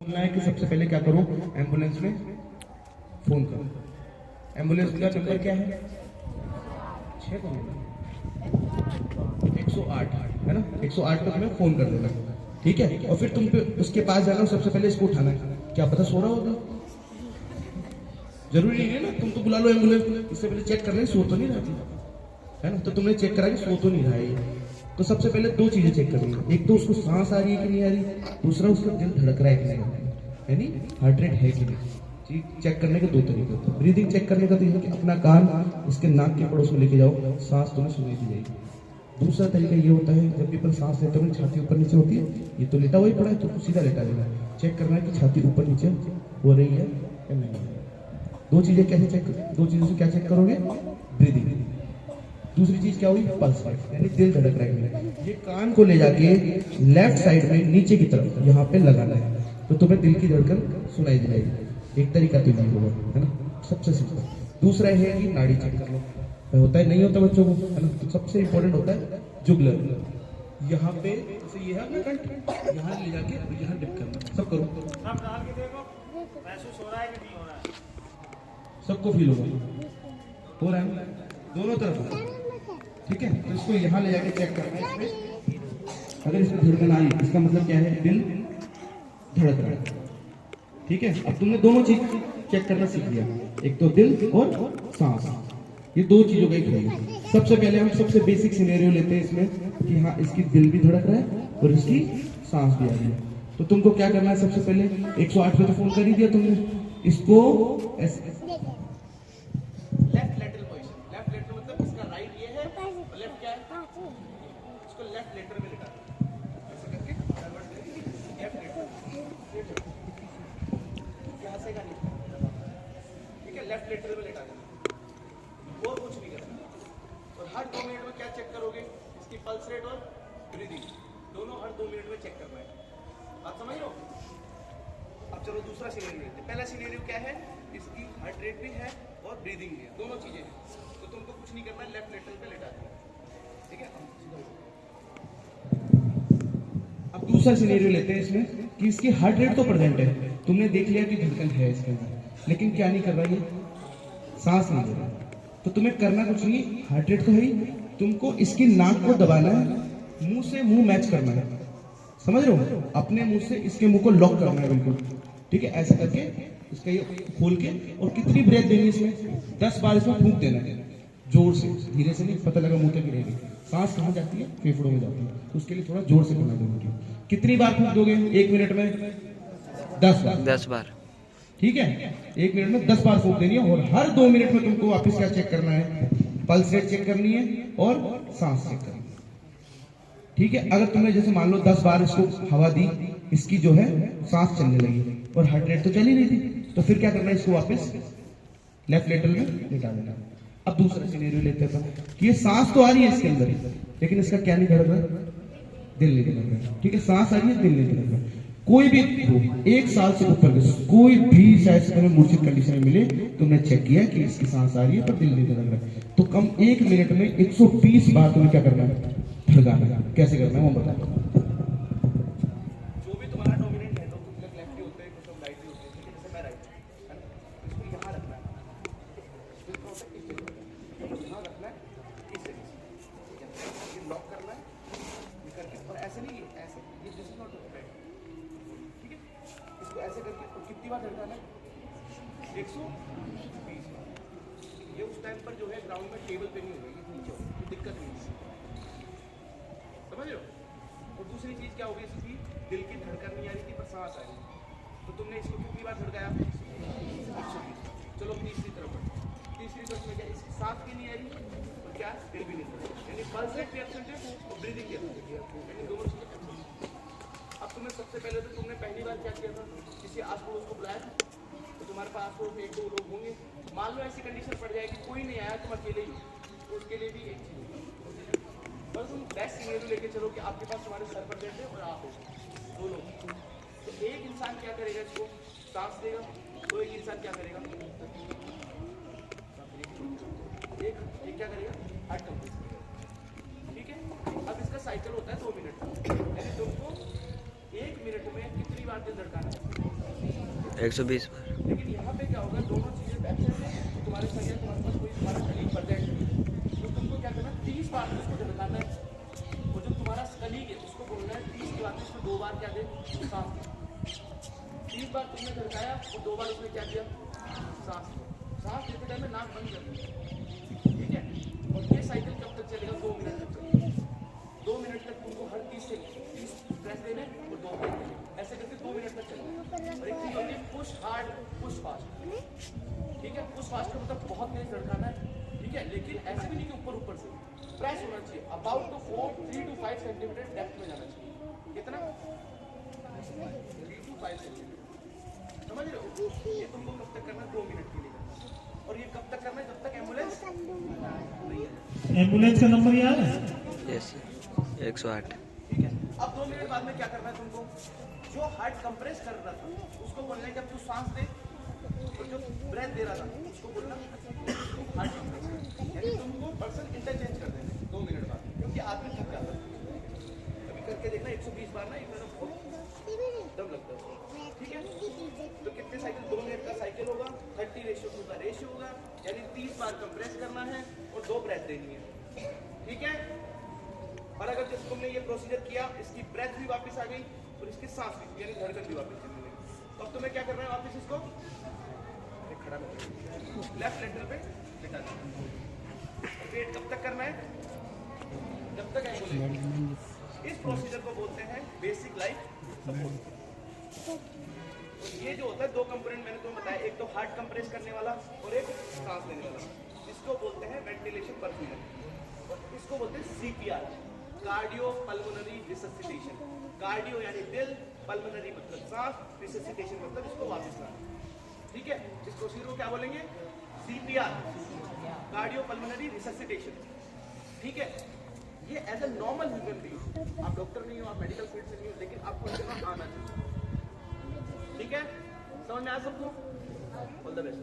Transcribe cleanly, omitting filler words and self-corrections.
करना है कि सबसे पहले क्या करो, एम्बुलेंस में फोन करो। एम्बुलेंस का नंबर क्या है? 108 है ना, 108 पे तुम्हें फोन कर देना, ठीक है। और फिर तुम पे उसके पास जाना, सबसे पहले इसको उठाना है। क्या पता सो रहा होगा, जरूरी नहीं है ना, तुम तो बुला लो एम्बुलेंस, इससे पहले चेक कर ले सो तो नहीं रहती है ना। तो तुमने चेक करा कि सो तो नहीं रहा है। तो सबसे पहले दो चीजें चेक करनी, एक तो उसको सांस आ रही है कि नहीं आ रही, दूसरा उसका दिल धड़क रहा है कि नहीं, यानी हार्ट रेट है कि नहीं। चेक करने के दो तरीके होते हैं। ब्रीदिंग चेक करने का तो ये कि अपना कान इसके नाक के पड़ोस में लेके जाओ, सांस तुम्हें सुनाई दी जाएगी। दूसरा तरीका ये होता है, जब भी अपन सांस लेते हैं छाती ऊपर नीचे होती है, ये तो लेटा हुआ ही पड़ा है तो सीधा लेटा देना, चेक करना है कि छाती ऊपर नीचे हो रही है या नहीं। दो चीजें कैसे चेक, दो चीजों से क्या चेक करोगे? ब्रीदिंग। दूसरी चीज क्या हुई? पल्स रेट, यानी दिल धड़क रहा है। ये कान को ले जाके लेफ्ट साइड में नीचे की तरफ यहाँ पे लगाना है, तो तुम्हें दिल की धड़कन सुनाई देगी। एक तरीका तो ये होगा, है ना, सबसे सिंपल। दूसरा है कि नाड़ी चेक कर लो, होता है नहीं होता बच्चों को, है ना। तो सबसे इंपॉर्टेंट होता है जुगलर, यहाँ पे जैसे ये है अपना कंठ, यहाँ ले जाके यहाँ डिप करना। सब करो, सब डाल के देखो महसूस हो रहा है कि नहीं हो रहा है। सबको फील होगा, हो रहा है दोनों तरफ, ठीक है। तो इसको यहाँ ले जाके चेक करना है। इसमें अगर इसमें धड़कन आ रही, इसका मतलब क्या है? दिल धड़क रहा है, ठीक है। अब तुमने दोनों चीज चेक करना सीख लिया, एक तो दिल और सांस, ये दो चीजों का ही खेल है। सबसे पहले हम सबसे बेसिक सिनेरियो लेते हैं इसमें कि हाँ इसकी दिल भी धड़क रहा है और इसकी सांस भी आ रही है। तो तुमको क्या करना है? सबसे पहले 108 पे तो फोन कर ही दिया तुमने, इसको left lateral position, left lateral मतलब इसका राइट ये है और लेफ्ट क्या है, इसको लेफ्ट लेटर में लिखा ऐसे करके लेफ्ट लेटर यहाँ से का नहीं, ठीक है, लेफ्ट लेटर में लिखा देना और कुछ नहीं करना। और हर 2 मिनट में क्या चेक करोगे? इसकी पल्स रेट और ब्रीदिंग दोनों हर 2 मिनट में चेक करना है। बात समझ लो। अब चलो दूसरा सिनेरियो लेते हैं। पहला सिनेरियो क्या है? इसकी हार्ट रेट भी है और ब्रीदिंग भी है, दोनों चीजें हैं। तो तुमको कुछ नहीं करना, लेफ्ट लेटरल पे लेटा देना, ठीक है। अब दूसरा सिनेरियो लेते हैं इसमें कि इसकी हार्ट रेट तो प्रेजेंट है, तुमने देख लिया कि धड़कन है इसके अंदर, लेकिन क्या नहीं कर रहा है? सांस नहीं ले रहा। तो तुम्हें करना कुछ नहीं, हार्ट रेट तो है ही, तुमको इसकी नाक को दबाना है, मुंह से मुंह मैच करना है, समझ रहे हो? अपने मुंह से इसके मुंह को लॉक करना है बिल्कुल, ठीक है। ऐसा करके इसका ये खोल के, और कितनी ब्रेथ देनी इसमें? 10 बार इसमें फूंक देना है, जोर से, धीरे से नहीं, पता लगा मुंह तक गिरेगी। सांस कहाँ जाती है? फेफड़ों में जाती है, तो उसके लिए थोड़ा जोर से करना जरूरी है। कितनी बार फूंक दोगे 1 मिनट में? 10 बार। 10 बार, ठीक है। 1 मिनट में 10 बार फूंक देनी है, और हर 2 मिनट में तुमको वापस क्या चेक करना है? पल्स रेट चेक करनी है और सांस चेक करनी है, ठीक है। अगर तुमने जैसे मान लो 10 बार इसको हवा दी, इसकी जो है सांस चलने लगी और हार्ट रेट तो चल ही नहीं थी, तो फिर क्या करना है? इसको वापस लेफ्ट लेटरल में लिटा देना। अब दूसरा सिनेरियो लेते हैं कि ये सांस तो आ रही है इसके अंदर, लेकिन इसका क्या नहीं धड़क रहा? दिल नहीं धड़क रहा, ठीक है। सांस आ रही है, दिल नहीं धड़क रहा। कोई भी 1 साल से ऊपर के कोई भी शायद तुम्हें मूर्छित कंडीशन में मिले, तुमने चेक किया कि इसकी सांस आ रही है पर दिल नहीं धड़क रहा, तो कम 1 मिनट में 120 बार तुम्हें क्या करना है? धड़काना है। कैसे करना है वो बता दो। जो भी तुम्हारा डोमिनेंट है, तो कुछ लोग लेफ्टी होते हैं, कुछ लोग राइटी होते हैं, ठीक है। जैसे मैं राइट, है ना, इसको यहाँ रखना है, यहाँ रखना है, इस तरीके से ये लॉक करना है, ये करके, और ऐसे नहीं, ऐसे, ये दिस इज नॉट राइट, ठीक है। इसको ऐसे करके, और कितनी बार धड़काना है? 120 बार। ये उस टाइम पर जो है ग्राउंड में टेबल पे नहीं होगी, नीचे होगी, दिक्कत नहीं है, समझ रहे हो? और दूसरी चीज क्या होगी? इसकी दिल की धड़कन नहीं आ रही थी पर सांस आ रही, तो तुमने इसको कितनी बार धड़काया? 120। चलो तीसरी तरफ, तीसरी तरफ में क्या? इसकी सांस भी नहीं आ रही और क्या? दिल भी नहीं आ रही, यानी पल्स रेट भी एब्सेंट है और ब्रीदिंग भी एब्सेंट है, यानी दोनों चीजें एब्सेंट है। अब तुम्हें सबसे पहले तो तुमने पहली बार क्या किया था? किसी आस पड़ोस को बुलाया था, तो तुम्हारे पास पड़ोस में 1-2 लोग होंगे। मान लो ऐसी कंडीशन पड़ जाएगी कोई नहीं आया, तुम अकेले ही, तो उसके लिए भी एक चीज बस तुम बेस्ट सिनेरियो लेके चलो कि आपके पास तुम्हारे सर पर है और आप हो दोनों, तो एक इंसान क्या करेगा? इसको सांस देगा, तो एक इंसान क्या करेगा? एक क्या करेगा? हार्ट कंप्रेस, ठीक है। अब इसका साइकिल होता है 2 मिनट का, यानी तुमको 1 मिनट में कितनी बार दिल धड़काना है? 120 बार। लेकिन यहाँ पे क्या होगा, दोनों चीजें बैठ जाएंगे, तो तुम्हारे सही है, तुम्हारे पास कोई तुम्हारा कलीग प्रेजेंट है, तो तुमको क्या करना है, 30 बार उसको झटकाना है, और जो तुम्हारा कलीग है उसको बोलना है 30 के बाद उसको 2 बार क्या दे, सांस दे। 30 बार तुमने झटकाया और 2 बार उसने क्या किया, सांस। सांस लेते टाइम में नाक बंद कर दिया, ठीक है। और ये साइकिल कब तक चलेगा, 2 मिनट तक चलेगा। 2 मिनट तक तुमको हर 30 प्रेस देने और 2 ब्रेक देने, ऐसे करके 2 मिनट तक चलेगा। और एक चीज होती है पुश हार्ड पुश फास्ट, ठीक है। पुश फास्ट का मतलब बहुत तेज झटकाना है, ठीक है, लेकिन ऐसे भी नहीं कि ऊपर से प्रेस होना चाहिए। About to 3 to 5 centimetre depth में जाना चाहिए। कितना, 3 to 5 सेंटीमीटर, समझ रहे हो। ये तुमको कब तक करना है, 2 मिनट के लिए करना है। और ये कब तक करना है, जब तक एम्बुलेंस नहीं है। एम्बुलेंस का नंबर याद है? यस 108। ठीक है। अब 2 मिनट बाद में क्या करना है तुमको, जो हार्ट कंप्रेस कर रहा था उसको बोलना है कि अब तू सांस दे, और जो ब्रेथ दे रहा था उसको बोलना हार्ट कंप्रेस। यानी तुमको पर्सन इंटरचेंज कर देंगे 2 मिनट बाद, क्योंकि आदमी थक जाता है। अभी करके देखना 120 बार ना, एक मिनट बहुत दम लगता है, ठीक है। तो कितने साइकिल, 2 मिनट का साइकिल होगा, 30:2 का रेशियो होगा, यानी 30 बार कंप्रेस करना है और 2 ब्रेथ देनी है, ठीक है। और अगर जब तुमने ये प्रोसीजर किया, इसकी ब्रेथ भी वापस आ गई और इसकी सांस भी, यानी धड़कन भी वापस चलने लगी, तो अब तुम्हें क्या करना है, वापस इसको खड़ा लेफ्ट लेटरल पे बिठा देना। वेट कब तक करना है, जब तक एम्बुलेंस। इस प्रोसीजर को बोलते हैं बेसिक लाइफ सपोर्ट। ये जो होता है 2 कंपोनेंट मैंने तुम्हें बताया, एक तो हार्ट कंप्रेस करने वाला और एक सांस लेने वाला, इसको बोलते हैं वेंटिलेशन परफ्यूजन, और इसको बोलते हैं CPR, cardio pulmonary resuscitation. Cardio यानी दिल, पल्मोनरी मतलब सांस, रिससिटेशन मतलब इसको वापस लाना, ठीक है। इस प्रोसीजर को क्या बोलेंगे, CPR, कार्डियो पल्मोनरी रिससिटेशन, ठीक है। ये as a normal human being, आप डॉक्टर नहीं हो, आप मेडिकल फील्ड से नहीं हो, लेकिन आपको करना आना चाहिए, ठीक है। समझ में आया सबको? All the best.